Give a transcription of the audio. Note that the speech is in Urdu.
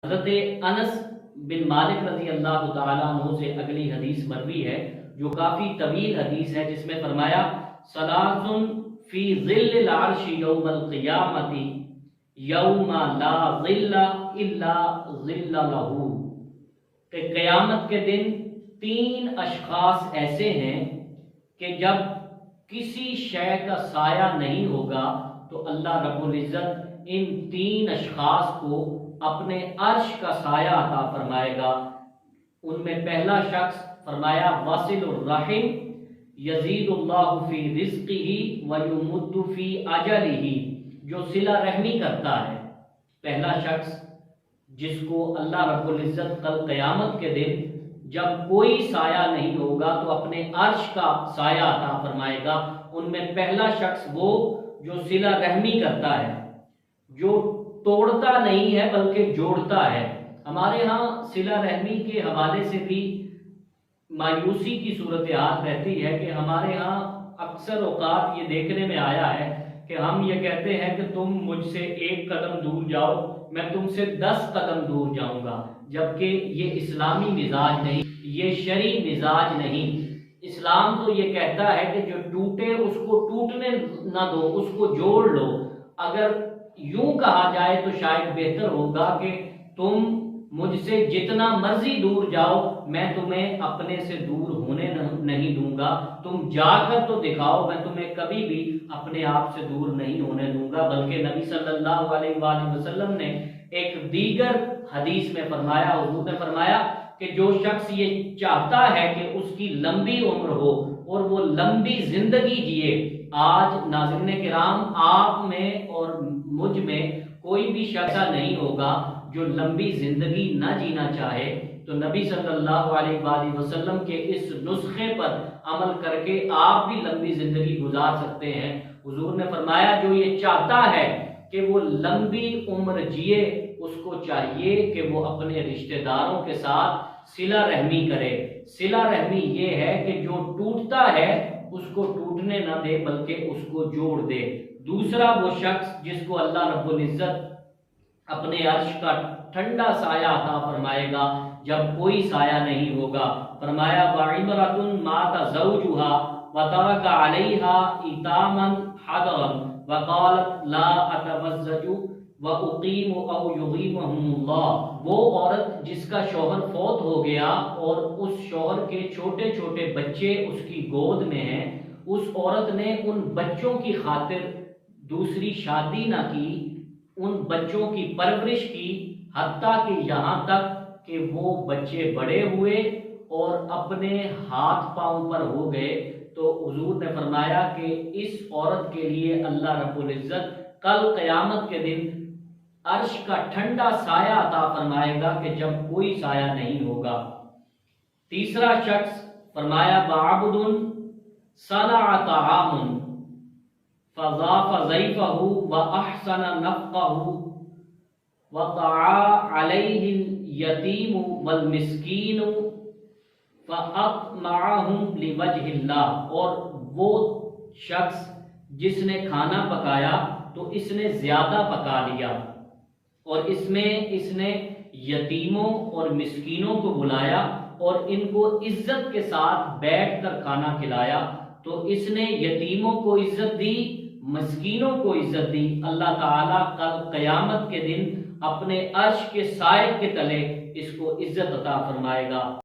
حضرت انس بن مالک رضی اللہ تعالیٰ عنہ سے اگلی حدیث مروی ہے جو کافی طویل حدیث ہے، جس میں فرمایا ثلاث فی ظل العرش یوم القیامت یوم لا ظل الا ظل لہ، کہ قیامت کے دن تین اشخاص ایسے ہیں کہ جب کسی شے کا سایہ نہیں ہوگا تو اللہ رب العزت ان تین اشخاص کو اپنے عرش کا سایہ عطا فرمائے گا۔ ان میں پہلا شخص فرمایا واصل الرحم یزید اللہ فی رزقہ ویمد فی اجلہ، جو صلہ رحمی کرتا ہے۔ پہلا شخص جس کو اللہ رب العزت کل قیامت کے دن جب کوئی سایہ نہیں ہوگا تو اپنے عرش کا سایہ عطا فرمائے گا۔ ان میں پہلا شخص وہ جو صلہ رحمی کرتا ہے، جو توڑتا نہیں ہے بلکہ جوڑتا ہے۔ ہمارے ہاں صلہ رحمی کے حوالے سے بھی مایوسی کی صورتحال رہتی ہے کہ ہمارے ہاں اکثر اوقات یہ دیکھنے میں آیا ہے کہ ہم یہ کہتے ہیں کہ تم مجھ سے 1 قدم دور جاؤ، میں تم سے 10 قدم دور جاؤں گا، جبکہ یہ اسلامی مزاج نہیں، یہ شرعی مزاج نہیں۔ اسلام تو یہ کہتا ہے کہ جو ٹوٹے اس کو ٹوٹنے نہ دو، اس کو جوڑ لو۔ اگر یوں کہا جائے تو شاید بہتر ہوگا کہ تم مجھ سے جتنا مرضی دور جاؤ، میں تمہیں اپنے سے دور ہونے نہیں دوں گا۔ تم جا کر تو دکھاؤ، میں تمہیں کبھی بھی اپنے آپ سے دور نہیں ہونے دوں گا۔ بلکہ نبی صلی اللہ علیہ وآلہ وسلم نے ایک دیگر حدیث میں فرمایا، حضور نے فرمایا کہ جو شخص یہ چاہتا ہے کہ اس کی لمبی عمر ہو اور وہ لمبی زندگی جیے۔ آج ناظرین کرام، آپ میں اور مجھ میں کوئی بھی شخص نہیں ہوگا جو لمبی زندگی نہ جینا چاہے، تو نبی صلی اللہ علیہ وآلہ وسلم کے اس نسخے پر عمل کر کے آپ بھی لمبی زندگی گزار سکتے ہیں۔ حضور نے فرمایا جو یہ چاہتا ہے کہ وہ لمبی عمر جیے، اس کو چاہیے کہ وہ اپنے رشتہ داروں کے ساتھ صلہ رحمی کرے۔ صلہ رحمی یہ ہے کہ جو ٹوٹتا ہے اس کو ٹوٹنے نہ دے بلکہ اس کو جوڑ دے۔ دوسرا وہ شخص جس کو اللہ رب العزت اپنے عرش کا ٹھنڈا سایہ عطا فرمائے گا جب کوئی سایہ نہیں ہوگا۔ فرمایا وَعِمْرَةٌ مَاتَ زَوْجُهَا وَتَرَكَ عَلَيْهَا إِتَامًا حَضَرًا وَقَالَتْ لَا أَتَوَزَّجُ وَأُقِيمُ أَوْ يُغِيمُهُمُ اللَّهُ، وہ عورت جس کا شوہر فوت ہو گیا اور اس شوہر کے چھوٹے چھوٹے بچے اس کی گود میں ہیں، اس عورت نے ان بچوں کی خاطر دوسری شادی نہ کی، ان بچوں کی پرورش کی، حتیٰ کہ یہاں تک کہ وہ بچے بڑے ہوئے اور اپنے ہاتھ پاؤں پر ہو گئے، تو حضور نے فرمایا کہ اس عورت کے لیے اللہ رب العزت کل قیامت کے دن عرش کا ٹھنڈا سایہ عطا فرمائے گا کہ جب کوئی سایہ نہیں ہوگا۔ تیسرا شخص فرمایا وَعَبْدٌ صَنَعَ طَعَامًا فَضَافَ ضَيْفَهُ وَأَحْسَنَ نَفْقَهُ وَقَعَا عَلَيْهِ الْيَتِيمُ وَالْمِسْكِينُ فَأَطْمَعَهُمْ لِوَجْهِ اللَّهِ، اور وہ شخص جس نے کھانا پکایا تو اس نے زیادہ پکا لیا، اور اس میں اس نے یتیموں اور مسکینوں کو بلایا اور ان کو عزت کے ساتھ بیٹھ کر کھانا کھلایا، تو اس نے یتیموں کو عزت دی، مسکینوں کو عزت دی۔ اللہ تعالیٰ کل قیامت کے دن اپنے عرش کے سائے کے تلے اس کو عزت عطا فرمائے گا۔